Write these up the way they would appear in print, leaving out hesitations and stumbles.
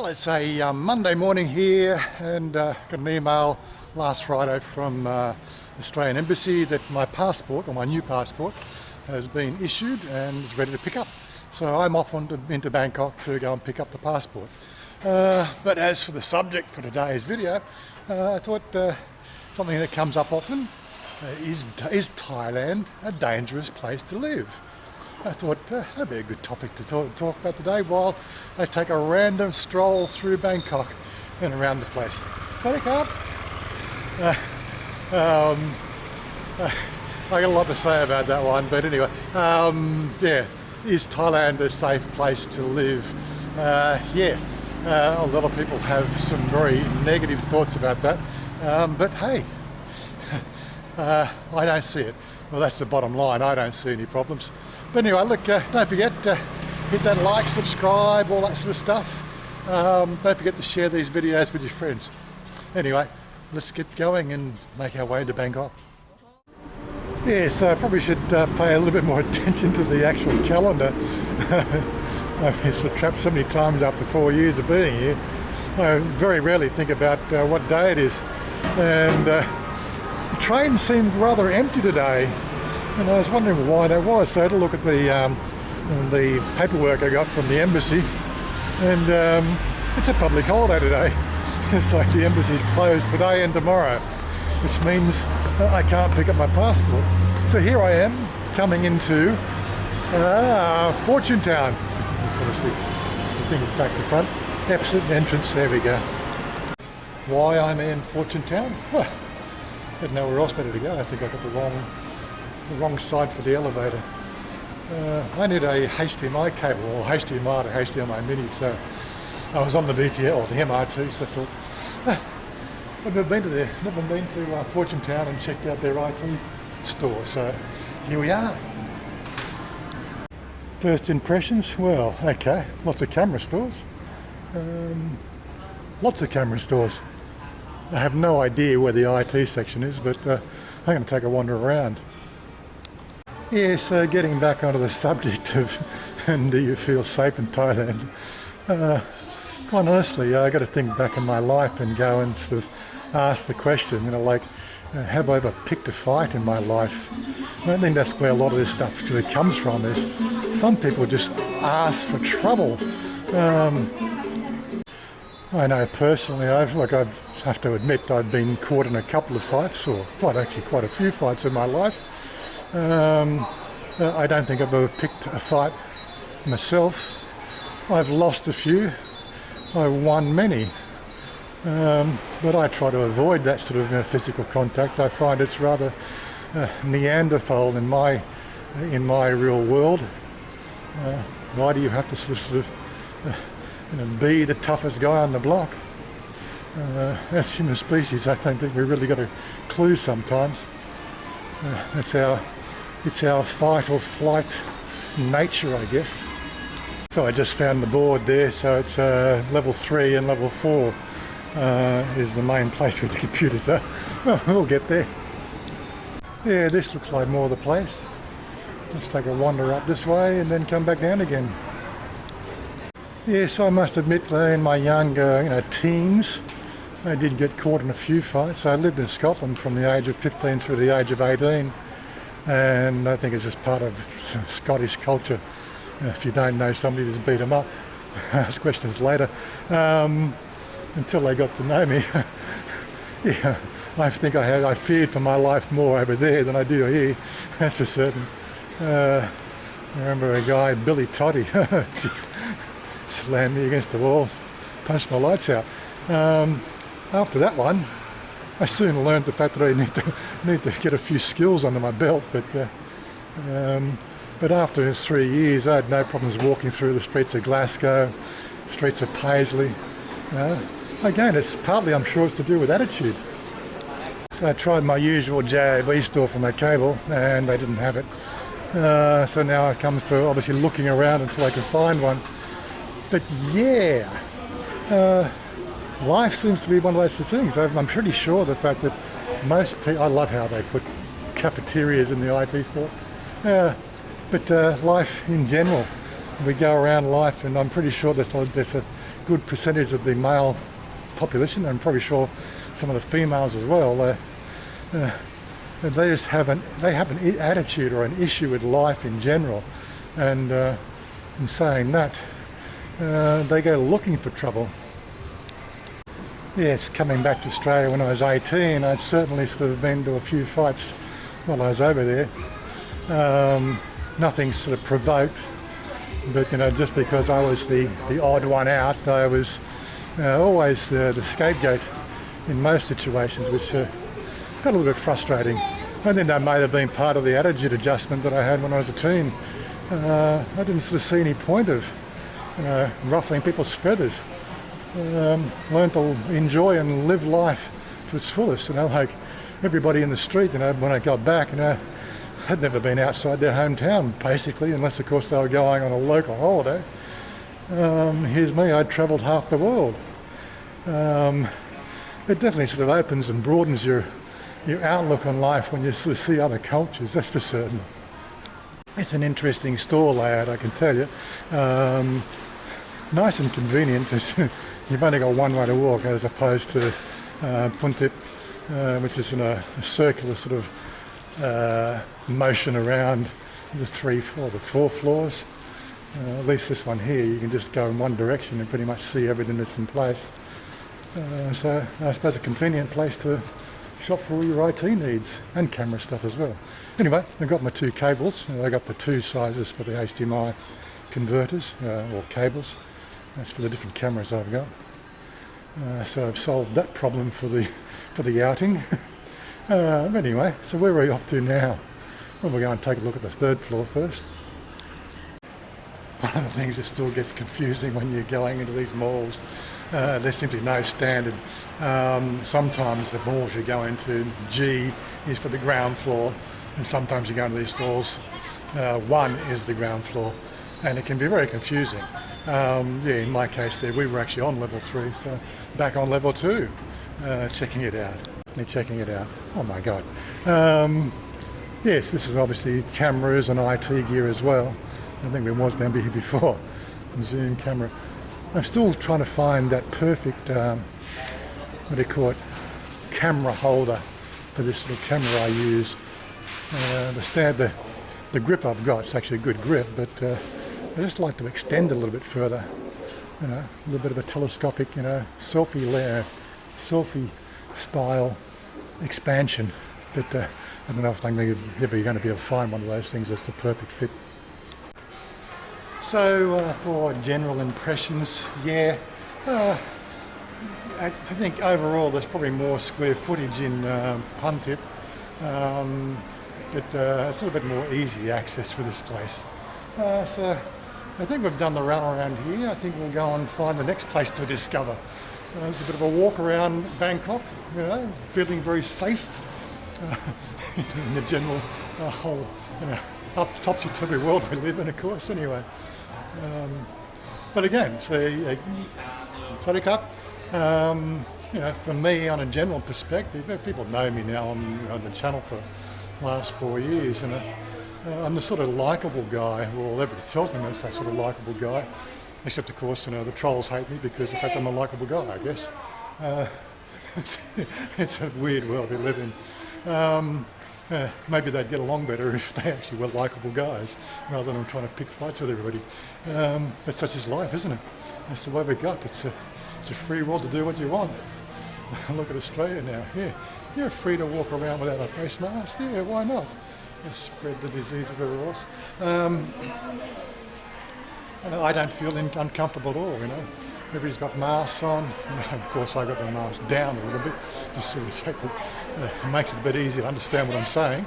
Well, it's a Monday morning here, and got an email last Friday from Australian Embassy that my passport, or my new passport, has been issued and is ready to pick up. So I'm off into Bangkok to go and pick up the passport. But as for the subject for today's video, I thought something that comes up often is Thailand a dangerous place to live? I thought that'd be a good topic to talk about today while I take a random stroll through Bangkok and around the place. Take up. I got a lot to say about that one, but anyway, yeah, is Thailand a safe place to live? Yeah, a lot of people have some very negative thoughts about that, but hey, I don't see it. Well, that's the bottom line. I don't see any problems. But anyway, look, don't forget to hit that like, subscribe, all that sort of stuff. Don't forget to share these videos with your friends. Anyway, let's get going and make our way into Bangkok. Yeah, so I probably should pay a little bit more attention to the actual calendar. I've been sort of trapped so many times after 4 years of being here. I very rarely think about what day it is. And the train seemed rather empty today. And I was wondering why that was. So I had a look at the paperwork I got from the embassy, and it's a public holiday today. So the embassy is closed today and tomorrow, which means I can't pick up my passport. So here I am coming into Fortune Town. Obviously, the thing is back to front. Exit entrance. There we go. Why I'm in Fortune Town? Well, I had nowhere else better to go. I think I got the wrong side for the elevator. I need a HDMI cable, or HDMI to HDMI mini, so I was on the BTS or the MRT, so I thought, I've never been to Fortune Town and checked out their IT store, so here we are. First impressions, well, okay, lots of camera stores. Lots of camera stores. I have no idea where the IT section is, but I'm going to take a wander around. Yeah, so getting back onto the subject of and do you feel safe in Thailand? Quite honestly, I got to think back in my life and go and sort of ask the question, like, have I ever picked a fight in my life? I don't think that's where a lot of this stuff actually comes from. Is some people just ask for trouble. I know personally, I have to admit I've been caught in a couple of fights, or quite a few fights in my life. I don't think I've ever picked a fight myself. I've lost a few, I won many, but I try to avoid that sort of physical contact. I find it's rather Neanderthal in my real world. Why do you have to sort of be the toughest guy on the block? As human species, I don't think we really got a clue sometimes. It's our fight or flight nature, I guess. So I just found the board there, so it's level 3 and level 4 is the main place where the computers are. Well, we'll get there. Yeah, this looks like more the place. Let's take a wander up this way and then come back down again. Yes, I must admit in my young teens, I did get caught in a few fights. I lived in Scotland from the age of 15 through the age of 18, and I think it's just part of Scottish culture. If you don't know somebody, just beat them up. Ask questions later. Until they got to know me. Yeah, I think I feared for my life more over there than I do here. That's for certain. I remember a guy, Billy Toddy, slammed me against the wall, punched my lights out. After that one, I soon learned the fact that I need to get a few skills under my belt. But after 3 years, I had no problems walking through the streets of Glasgow, streets of Paisley. Again, it's partly, I'm sure, it's to do with attitude. So I tried my usual JAB store for my cable, and they didn't have it. So now it comes to obviously looking around until I can find one. But yeah, life seems to be one of those things. I'm pretty sure the fact that most people, I love how they put cafeterias in the IT store, but life in general, we go around life, and I'm pretty sure there's a good percentage of the male population. I'm probably sure some of the females as well. They just have an attitude or an issue with life in general, and in saying that, they go looking for trouble. Yes, coming back to Australia when I was 18, I'd certainly sort of been to a few fights while I was over there. Nothing sort of provoked, but just because I was the odd one out, I was always the scapegoat in most situations, which got a little bit frustrating. I think that may have been part of the attitude adjustment that I had when I was a teen. I didn't sort of see any point of ruffling people's feathers. Learned to enjoy and live life to its fullest. Like everybody in the street, when I got back, I'd never been outside their hometown, basically, unless of course they were going on a local holiday. Here's me, I'd travelled half the world. It definitely sort of opens and broadens your outlook on life when you sort of see other cultures, that's for certain. It's an interesting store layout, I can tell you. Nice and convenient. You've only got one way to walk as opposed to Puntip, which is in a circular sort of motion around the 4 floors. At least this one here, you can just go in one direction and pretty much see everything that's in place. So I suppose a convenient place to shop for all your IT needs and camera stuff as well. Anyway, I've got my 2 cables. I got the 2 sizes for the HDMI converters or cables. That's for the different cameras I've got. So I've solved that problem for the outing. Anyway, so where are we off to now? Well, we're going to take a look at the 3rd floor first. One of the things that still gets confusing when you're going into these malls, there's simply no standard. Sometimes the malls you go into, G is for the ground floor, and sometimes you go into these stores, 1 is the ground floor, and it can be very confusing. In my case there, we were actually on level 3, so back on level 2, checking it out. Oh my god. Yes, this is obviously cameras and IT gear as well. I think there was down here before. Zoom camera. I'm still trying to find that perfect, what do you call it, camera holder for this little camera I use. The grip I've got is actually a good grip, but I just like to extend it a little bit further. A little bit of a telescopic, selfie style expansion. But I don't know if I'm ever going to be able to find one of those things that's the perfect fit. So for general impressions, I think overall there's probably more square footage in Puntip, but it's a little bit more easy access for this place. So I think we've done the run around here. I think we'll go and find the next place to discover. It's a bit of a walk around Bangkok, feeling very safe in the general whole, up topsy-turvy world we live in, of course, anyway. But again, so Putty Cup, for me on a general perspective, people know me now on the channel for the last 4 years, and I'm the sort of likeable guy. Well, everybody tells me I'm that sort of likeable guy, except of course, the trolls hate me because of the fact I'm a likeable guy, I guess. It's a weird world we live in. Maybe they'd get along better if they actually were likeable guys, rather than trying to pick fights with everybody. But such is life, isn't it? That's the way we got. It's a free world to do what you want. Look at Australia now. Yeah, you're free to walk around without a face mask. Yeah, why not? Just spread the disease everywhere else. I don't feel uncomfortable at all, Everybody's got masks on. Of course, I got the mask down a little bit, just so the fact that it makes it a bit easier to understand what I'm saying.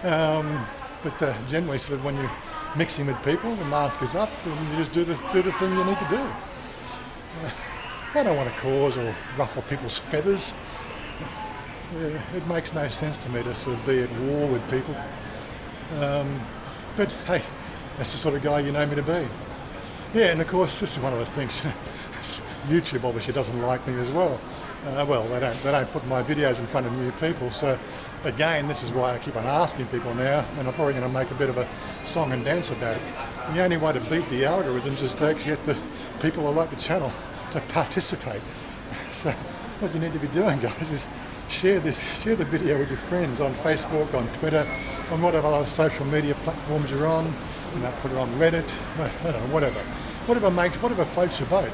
But generally, sort of when you're mixing with people, the mask is up, and you just do the thing you need to do. I don't want to cause or ruffle people's feathers. It makes no sense to me to sort of be at war with people. But hey, that's the sort of guy you know me to be. Yeah, and of course, this is one of the things. YouTube obviously doesn't like me as well. They don't put my videos in front of new people. So again, this is why I keep on asking people now, and I'm probably going to make a bit of a song and dance about it. The only way to beat the algorithms is to actually get the people who like the channel to participate. So what you need to be doing, guys, is share the video with your friends on Facebook, on Twitter, on whatever other social media platforms you're on. You know, put it on Reddit, I don't know, whatever floats your boat.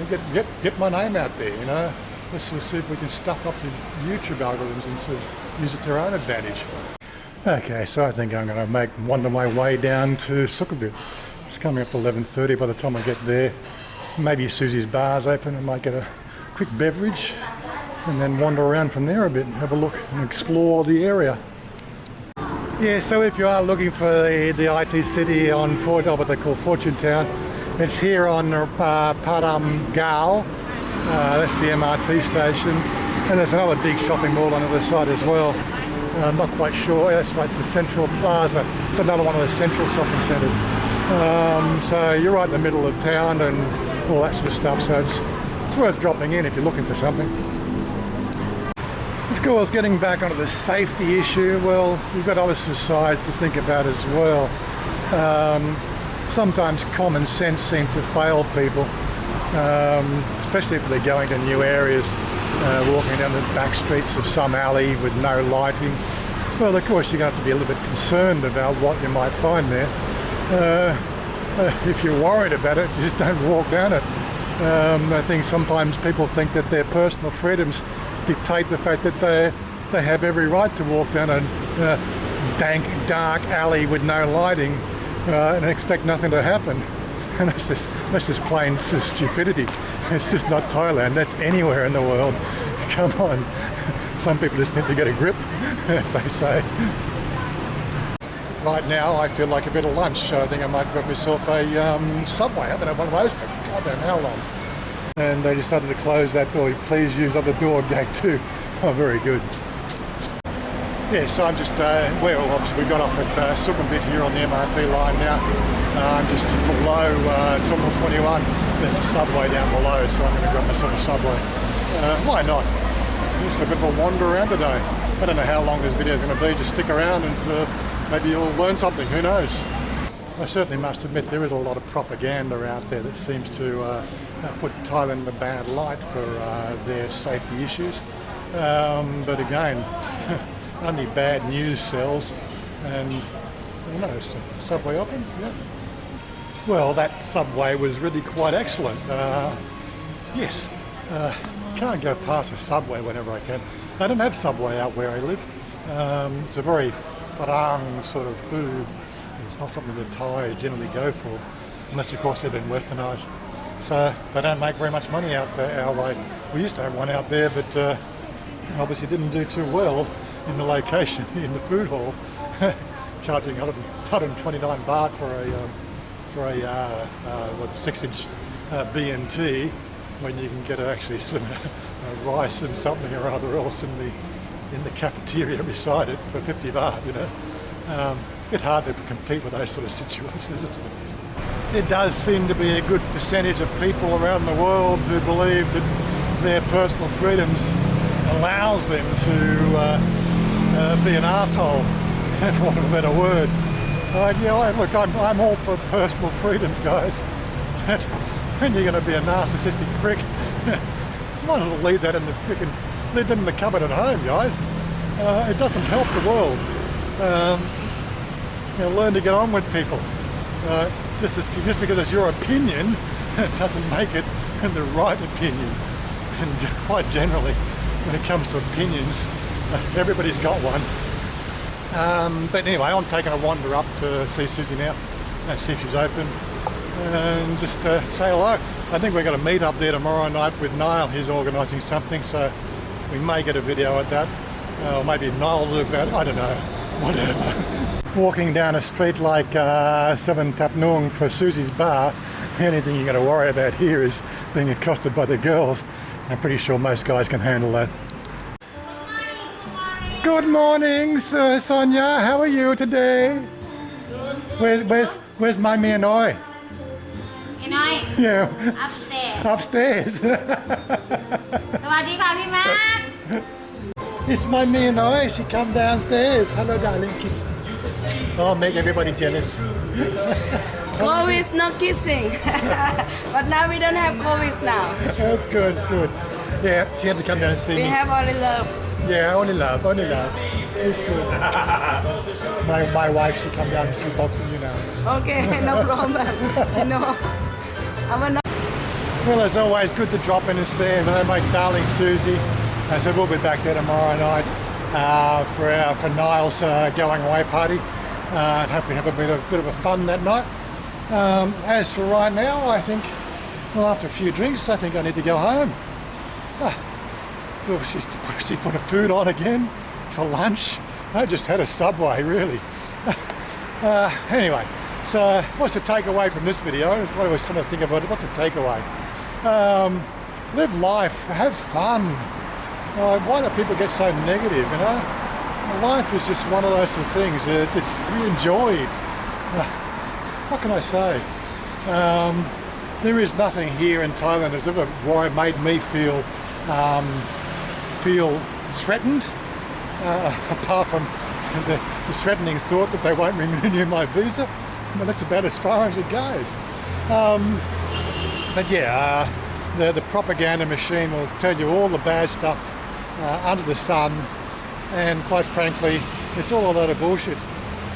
You know, get my name out there. You know, let's see if we can stuff up the YouTube algorithms and sort of use it to our own advantage. Okay, so I think I'm going to wander my way down to Sukhumvit. It's coming up 11:30 by the time I get there. Maybe Susie's bar's open, I might get a quick beverage and then wander around from there a bit and have a look and explore the area. Yeah, so if you are looking for the IT city on what they call Fortune Town, it's here on Padam Gal. That's the MRT station, and there's another big shopping mall on the other side as well. I'm not quite sure. That's right, it's the Central Plaza. It's another one of the central shopping centres. So you're right in the middle of town and all that sort of stuff. So it's worth dropping in if you're looking for something. Of course, getting back onto the safety issue, well, you've got other sides to think about as well. Sometimes common sense seems to fail people, especially if they're going to new areas. Walking down the back streets of some alley with no lighting. Well, of course, you're going to have to be a little bit concerned about what you might find there. If you're worried about it, just don't walk down it. I think sometimes people think that their personal freedoms dictate the fact that they have every right to walk down a dank, dark alley with no lighting and expect nothing to happen. And that's just plain stupidity. It's just not Thailand, that's anywhere in the world. Come on. Some people just need to get a grip, as they say. Right now I feel like a bit of lunch, so I think I might grab myself a Subway. I haven't had one of those for goddamn how long. And they decided to close that door. Please use other door gate too. Oh, very good. Yeah, so I'm just, obviously we got off at Sukhumvit here on the MRT line now. I'm just below Terminal 21. There's a Subway down below, so I'm going to grab myself a Subway. Why not? Just a bit of a wander around today. I don't know how long this video is going to be. Just stick around and maybe you'll learn something. Who knows? I certainly must admit there is a lot of propaganda out there that seems to put Thailand in a bad light for their safety issues. But again, only bad news sells. And who knows? Subway open? Yeah. Well, that Subway was really quite excellent. Yes, can't go past a Subway whenever I can. They don't have Subway out where I live. It's a very farang sort of food. It's not something the Thais generally go for, unless of course they've been westernised. So they don't make very much money out there our way. We used to have one out there, but obviously didn't do too well in the location, in the food hall, charging 129 baht for a 6-inch B&T, when you can get actually some rice and something or other else in the cafeteria beside it for 50 baht. You know, a bit hard to compete with those sort of situations, isn't it? There does seem to be a good percentage of people around the world who believe that their personal freedoms allows them to be an arsehole, for want of a better word. Look, I'm all for personal freedoms, guys. But when you're going to be a narcissistic prick, you might as well leave that in the cupboard at home, guys. It doesn't help the world. Learn to get on with people. Just because it's your opinion, it doesn't make it the right opinion. And quite generally, when it comes to opinions, everybody's got one. But anyway, I'm taking a wander up to see Susie now, see if she's open, and just say hello. I think we're going to meet up there tomorrow night with Niall. He's organising something, so we may get a video at that, or maybe Niall will do that, I don't know, whatever. Walking down a street like 7 Tap Nuang for Susie's bar, the only thing you've got to worry about here is being accosted by the girls. I'm pretty sure most guys can handle that. Good morning, Sir Chanya. How are you today? Good. Where's my me and I? Yeah. Upstairs. It's my me and I. She come downstairs. Hello, darling. Kiss. Oh, make everybody jealous. COVID, no kissing. But now we don't have COVID now. That's good, it's good. Yeah, she had to come down and see We me. have only love. Yeah, only love, only love. It's good. My wife, she come down and she boxing, you know. Okay, no problem. She know. I will not. Well, as always, good to drop in and see her. My darling Susie. I said we'll be back there tomorrow night for Niall's going away party. And hopefully have a bit of a fun that night. As for right now, I think, well, after a few drinks, I think I need to go home. Well, she put her food on again for lunch. I just had a Subway, really. Anyway, so what's the takeaway from this video? I was trying to think about it. What's the takeaway? Live life, have fun. Why do people get so negative, you know? Life is just one of those things. It's to be enjoyed. What can I say? There is nothing here in Thailand that's ever made me feel threatened, apart from the threatening thought that they won't renew my visa. But that's about as far as it goes. But yeah, the propaganda machine will tell you all the bad stuff under the sun, and quite frankly, it's all a lot of bullshit.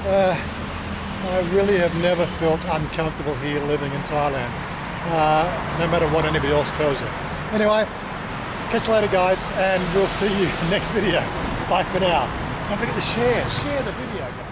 I really have never felt uncomfortable here living in Thailand, no matter what anybody else tells you. Anyway, catch you later guys, and we'll see you next video. Bye for now. Don't forget to share the video guys.